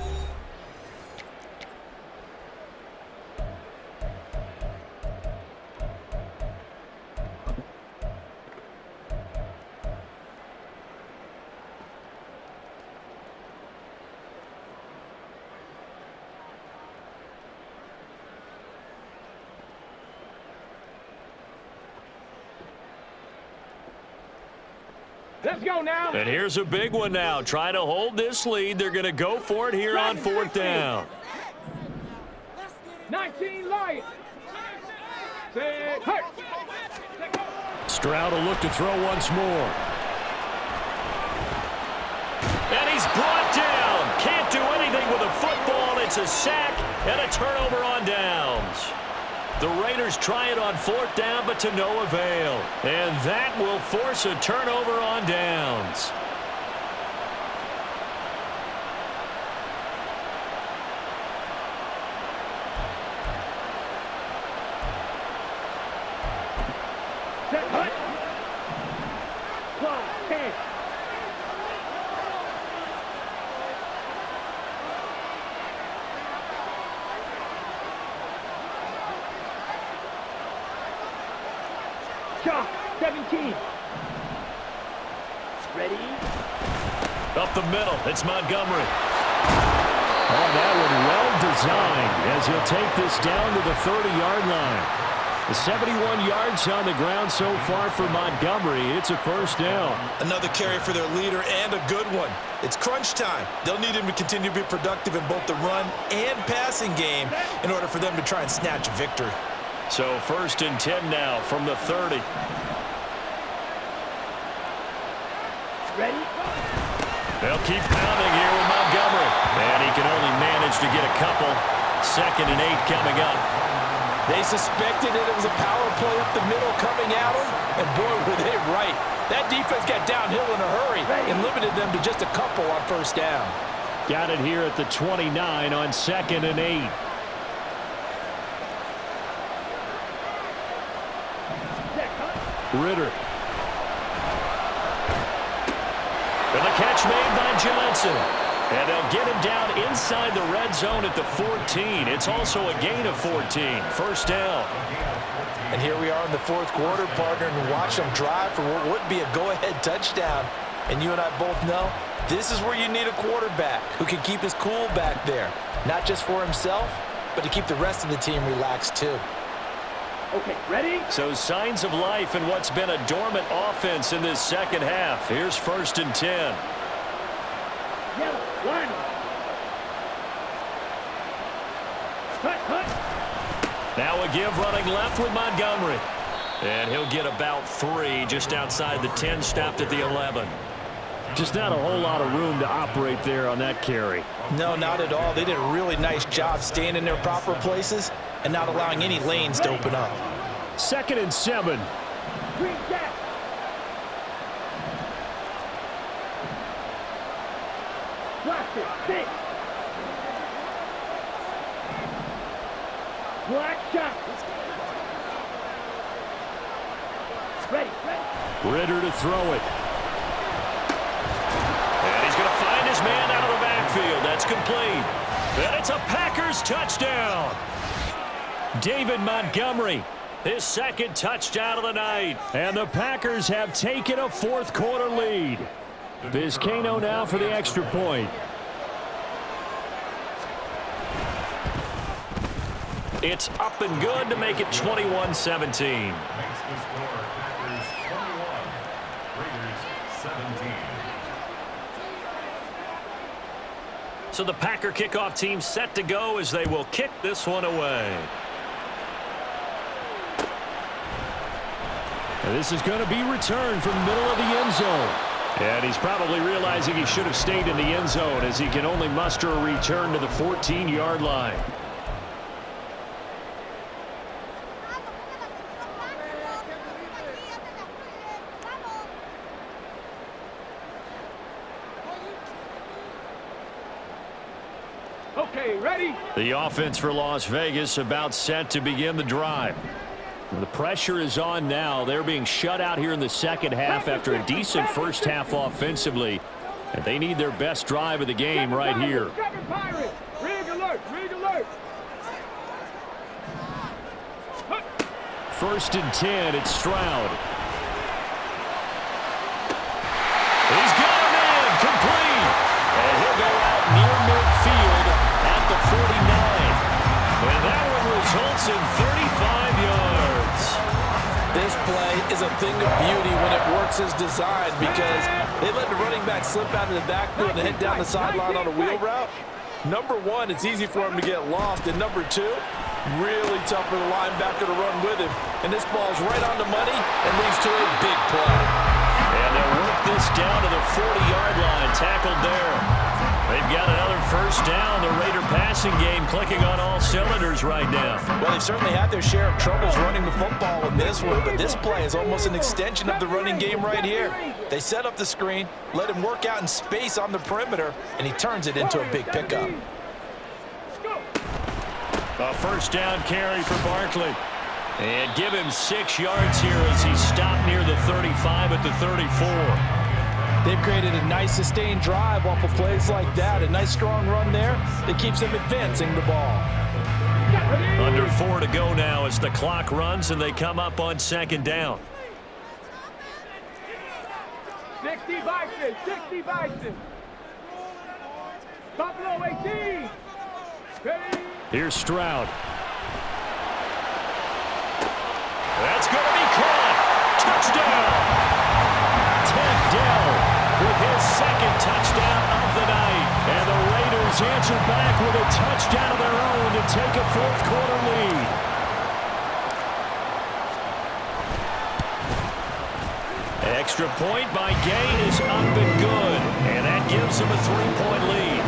[SPEAKER 3] Let's go now.
[SPEAKER 5] And here's a big one now. Trying to hold this lead. They're going to go for it here on 4th down.
[SPEAKER 3] 19 Lions. Set, hurt.
[SPEAKER 2] Stroud will look to throw once more.
[SPEAKER 5] And he's brought down. Can't do anything with a football. It's a sack and a turnover on downs. The Raiders try it on 4th down, but to no avail. And that will force a turnover on downs.
[SPEAKER 3] Set, hut. 12, 10. Shot, 17. Ready?
[SPEAKER 5] Up the middle, it's Montgomery.
[SPEAKER 2] Oh, that one well designed as he'll take this down to the 30-yard line. The 71 yards on the ground so far for Montgomery. It's a first down.
[SPEAKER 4] Another carry for their leader and a good one. It's crunch time. They'll need him to continue to be productive in both the run and passing game in order for them to try and snatch a victory.
[SPEAKER 5] So 1st and 10 now from the 30.
[SPEAKER 3] Ready?
[SPEAKER 5] They'll keep pounding here with Montgomery. And he can only manage to get a couple. 2nd and 8 coming up.
[SPEAKER 7] They suspected that it was a power play up the middle coming at them, and boy, were they right. That defense got downhill in a hurry and limited them to just a couple on 1st down.
[SPEAKER 2] Got it here at the 29 on 2nd and 8. Ritter.
[SPEAKER 5] And the catch made by Johnson. And they'll get him down inside the red zone at the 14. It's also a gain of 14. 1st down.
[SPEAKER 4] And here we are in the 4th quarter, partner, and watch them drive for what would be a go-ahead touchdown. And you and I both know this is where you need a quarterback who can keep his cool back there. Not just for himself, but to keep the rest of the team relaxed too.
[SPEAKER 3] Okay, ready?
[SPEAKER 5] So signs of life in what's been a dormant offense in this 2nd half. Here's 1st and 10.
[SPEAKER 3] Yellow, line. Hut, hut.
[SPEAKER 5] Now a give running left with Montgomery. And he'll get about 3 just outside the 10, stopped at the 11.
[SPEAKER 2] Just not a whole lot of room to operate there on that carry.
[SPEAKER 4] No, not at all. They did a really nice job staying in their proper places and not allowing any lanes to open up.
[SPEAKER 2] 2nd and 7.
[SPEAKER 3] Green jack. Blaster, 6. Black shot. Ready, ready.
[SPEAKER 2] Ritter to throw it.
[SPEAKER 5] And he's going to find his man out of the backfield. That's complete. And it's a Packers touchdown. David Montgomery, his 2nd touchdown of the night.
[SPEAKER 2] And the Packers have taken a 4th quarter lead. Vizcaino now for the extra point.
[SPEAKER 5] It's up and good to make it 21-17.
[SPEAKER 6] Makes the score Packers 21, Raiders 17.
[SPEAKER 5] So the Packer kickoff team set to go as they will kick this one away.
[SPEAKER 2] And this is going to be returned from the middle of the end zone. And he's probably realizing he should have stayed in the end zone as he can only muster a return to the 14-yard line.
[SPEAKER 3] Okay, ready?
[SPEAKER 2] The offense for Las Vegas about set to begin the drive. The pressure is on now. They're being shut out here in the 2nd half after a decent 1st half offensively. And they need their best drive of the game right here.
[SPEAKER 3] Rig alert, rig alert.
[SPEAKER 2] 1st and 10, it's Stroud.
[SPEAKER 5] He's got him in, complete. And he'll go out near midfield at the 49. And that one results in 35 yards.
[SPEAKER 7] This play is a thing of beauty when it works as designed because they let the running back slip out of the backfield and head down the sideline on a wheel route. Number one, it's easy for him to get lost. And number two, Really tough for the linebacker to run with him. And this ball's right on the money and leads to a big play.
[SPEAKER 5] And they'll work this down to the 40-yard line. Tackled there. They've got another first down. The Raider passing game clicking on all cylinders right now.
[SPEAKER 7] Well, they've certainly had their share of troubles running the football in this one, but this play is almost an extension of the running game right here. They set up the screen, let him work out in space on the perimeter, and he turns it into a big pickup.
[SPEAKER 5] A first down carry for Barkley. And give him 6 yards here as he stopped near the 35 at the 34.
[SPEAKER 7] They've created a nice sustained drive off of plays like that. A nice strong run there that keeps them advancing the ball.
[SPEAKER 5] Under 4 to go now as the clock runs and they come up on second down.
[SPEAKER 3] 60 Bison, 60 Bison. Buffalo 18.
[SPEAKER 5] Here's Stroud. That's going to be caught. Touchdown. Ted Dell with his second touchdown of the night. And the Raiders answer back with a touchdown of their own to take a fourth-quarter lead. Extra point by Gay is up and good. And that gives them a 3-point lead.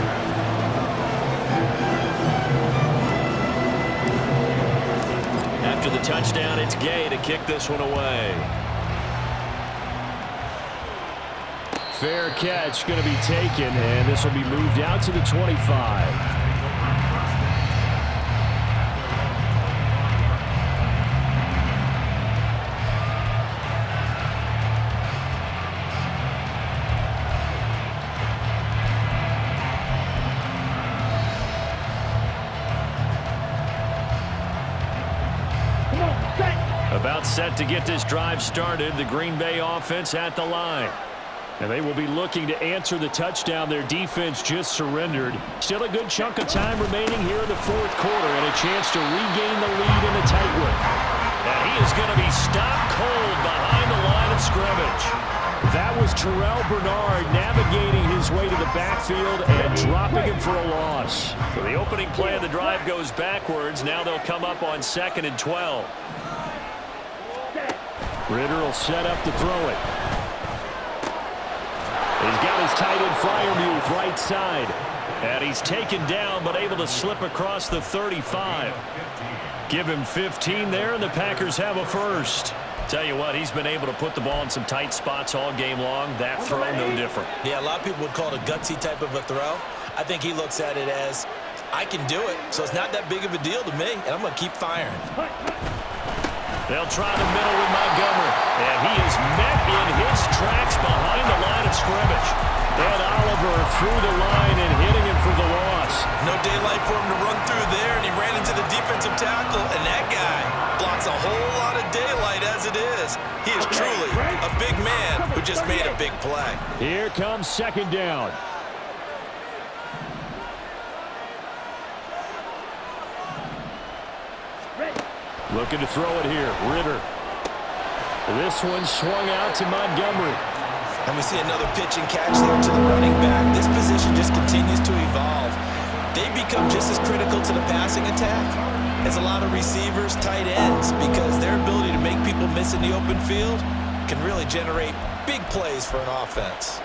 [SPEAKER 5] After the touchdown, it's Gay to kick this one away.
[SPEAKER 2] Fair catch going to be taken, and this will be moved out to the 25. About set to get this drive started. The Green Bay offense at the line. And they will be looking to answer the touchdown their defense just surrendered. Still a good chunk of time remaining here in the fourth quarter and a chance to regain the lead in a tight one. And he is going to be stopped cold behind the line of scrimmage. That was Terrell Bernard navigating his way to the backfield and dropping him for a loss.
[SPEAKER 5] So the opening play of the drive goes backwards. Now they'll come up on 2nd and 12.
[SPEAKER 2] Ritter will set up to throw it. He's got his tight end Freiermuth right side.
[SPEAKER 5] And he's taken down but able to slip across the 35. Give him 15 there, and the Packers have a first. Tell you what, he's been able to put the ball in some tight spots all game long. That throw, no different.
[SPEAKER 4] Yeah, a lot of people would call it a gutsy type of a throw. I think he looks at it as, I can do it, so it's not that big of a deal to me, and I'm going to keep firing.
[SPEAKER 5] They'll try the middle with Montgomery. And he is met in his tracks behind the line of scrimmage. And Oliver through the line and hitting him for the loss.
[SPEAKER 4] No daylight for him to run through there, and he ran into the defensive tackle, and that guy blocks a whole lot of daylight as it is. He is truly a big man who just made a big play.
[SPEAKER 2] Here comes second down. Looking to throw it here. Ritter. This one swung out to Montgomery.
[SPEAKER 4] And we see another pitch and catch there to the running back. This position just continues to evolve. They become just as critical to the passing attack as a lot of receivers, tight ends, because their ability to make people miss in the open field can really generate big plays for an offense.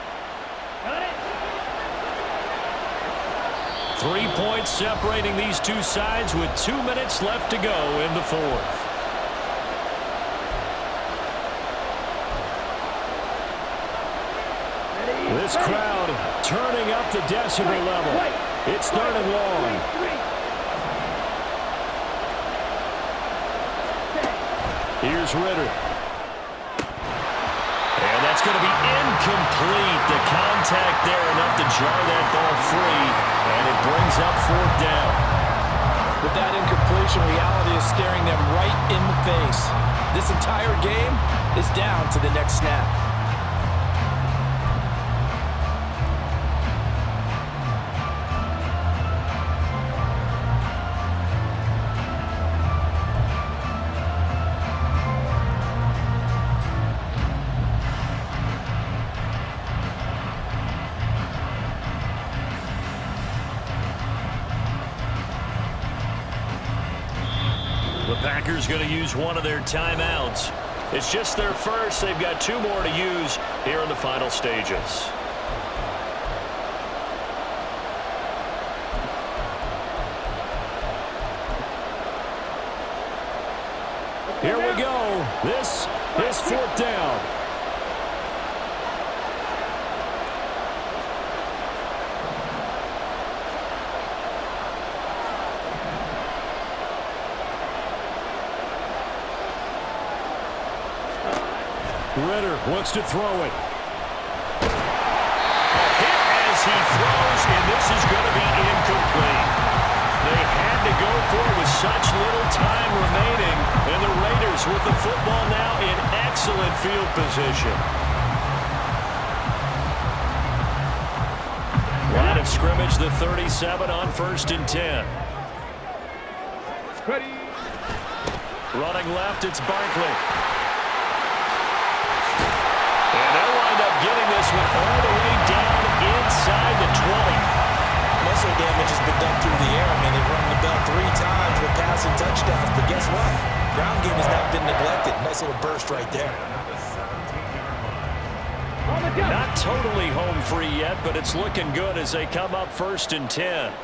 [SPEAKER 5] 3 points separating these two sides with 2 minutes left to go in the fourth.
[SPEAKER 2] This crowd turning up the decibel level. It's 3rd and long. Here's Ritter.
[SPEAKER 5] And that's going to be incomplete. The contact there enough to jar that ball free, and it brings up 4th down.
[SPEAKER 7] With that incompletion, reality is staring them right in the face. This entire game is down to the next snap.
[SPEAKER 5] Packers going to use one of their timeouts. It's just their first. They've got 2 more to use here in the final stages.
[SPEAKER 2] Here we go. This is 4th down. Ritter wants to throw it.
[SPEAKER 5] Hit as he throws, and this is going to be incomplete. They had to go for it with such little time remaining, and the Raiders with the football now in excellent field position. Line of scrimmage, the 37 on 1st and 10.
[SPEAKER 3] Ready.
[SPEAKER 5] Running left, it's Barkley. And they'll wind up getting this one all the way down inside the 20.
[SPEAKER 4] Muscle damage has been done through the air. I mean, they've rung the bell 3 times with passing touchdowns, but guess what? Ground game has not been neglected. Nice little burst right there.
[SPEAKER 5] Not totally home free yet, but it's looking good as they come up 1st and 10.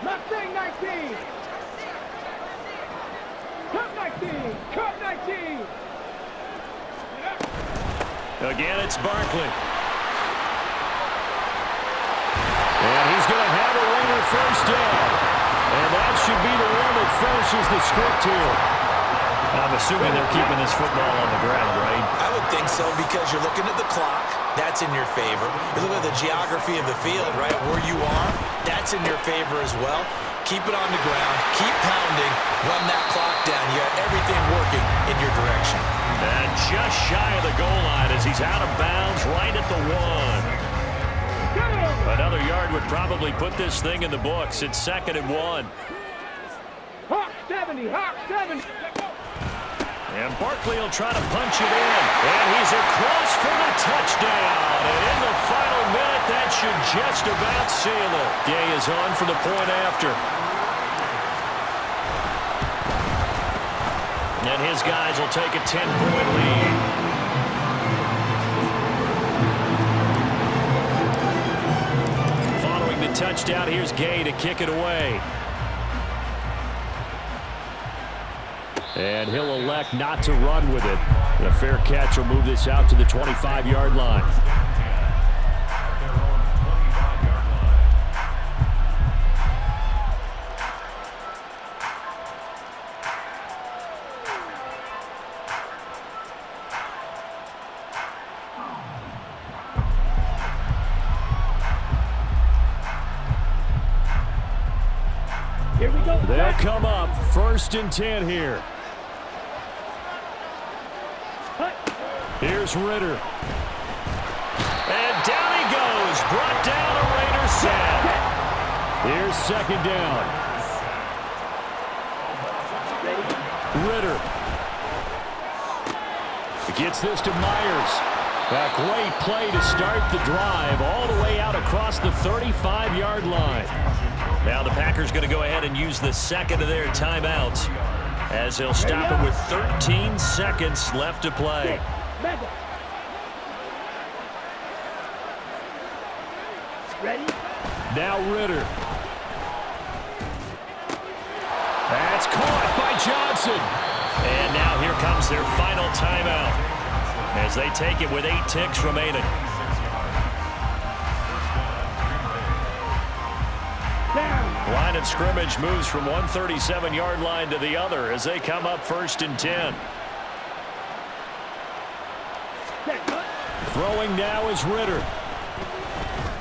[SPEAKER 3] Mustang 19. Cut 19. Cut 19.
[SPEAKER 5] Again, it's Barkley. And he's going to have a Raider 1st down. And that should be the one that finishes the script here. I'm assuming they're keeping this football on the ground, right?
[SPEAKER 4] I would think so because you're looking at the clock. That's in your favor. You look at the geography of the field, right? Where you are, that's in your favor as well. Keep it on the ground. Keep pounding. Run that clock down. You got everything working in your direction.
[SPEAKER 5] And just shy of the goal line as he's out of bounds right at the 1. Another yard would probably put this thing in the books. It's 2nd and 1.
[SPEAKER 3] Hawk 70. Hawk 70.
[SPEAKER 5] And Barkley will try to punch it in. And he's across for the touchdown. And in the final minute, that should just about seal it. Gay is on for the point after. And his guys will take a 10-point lead. Following the touchdown, here's Gay to kick it away.
[SPEAKER 2] And he'll elect not to run with it. A fair catch will move this out to the 25-yard line.
[SPEAKER 3] Here we go.
[SPEAKER 2] They'll come up 1st and 10 here. Here's Ritter.
[SPEAKER 5] And down he goes. Brought down a Raider sack.
[SPEAKER 2] Here's 2nd down. Ritter. Gets this to Myers. A great play to start the drive all the way out across the 35-yard line.
[SPEAKER 5] Now the Packers going to go ahead and use the 2nd of their timeouts as they'll stop it with 13 seconds left to play.
[SPEAKER 3] Ready?
[SPEAKER 2] Now Ritter. That's caught by Johnson.
[SPEAKER 5] And now here comes their final timeout as they take it with 8 ticks remaining. Line of scrimmage moves from one 37-yard line to the other as they come up 1st and 10.
[SPEAKER 2] Throwing now is Ritter.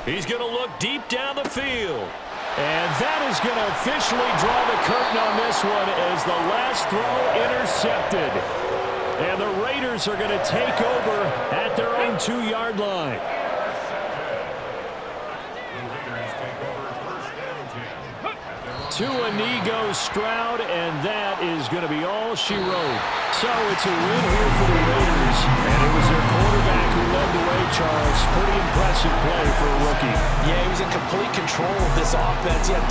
[SPEAKER 5] He's going to look deep down the field.
[SPEAKER 2] And that is going to officially draw the curtain on this one as the last throw intercepted. And the Raiders are going to take over at their own 2-yard line. To Inigo Stroud, and that is going to be all she wrote. So it's a win here for the Raiders, and it was their quarterback who led the way, Charles. Pretty impressive play for a rookie.
[SPEAKER 4] Yeah, he was in complete control of this offense. He had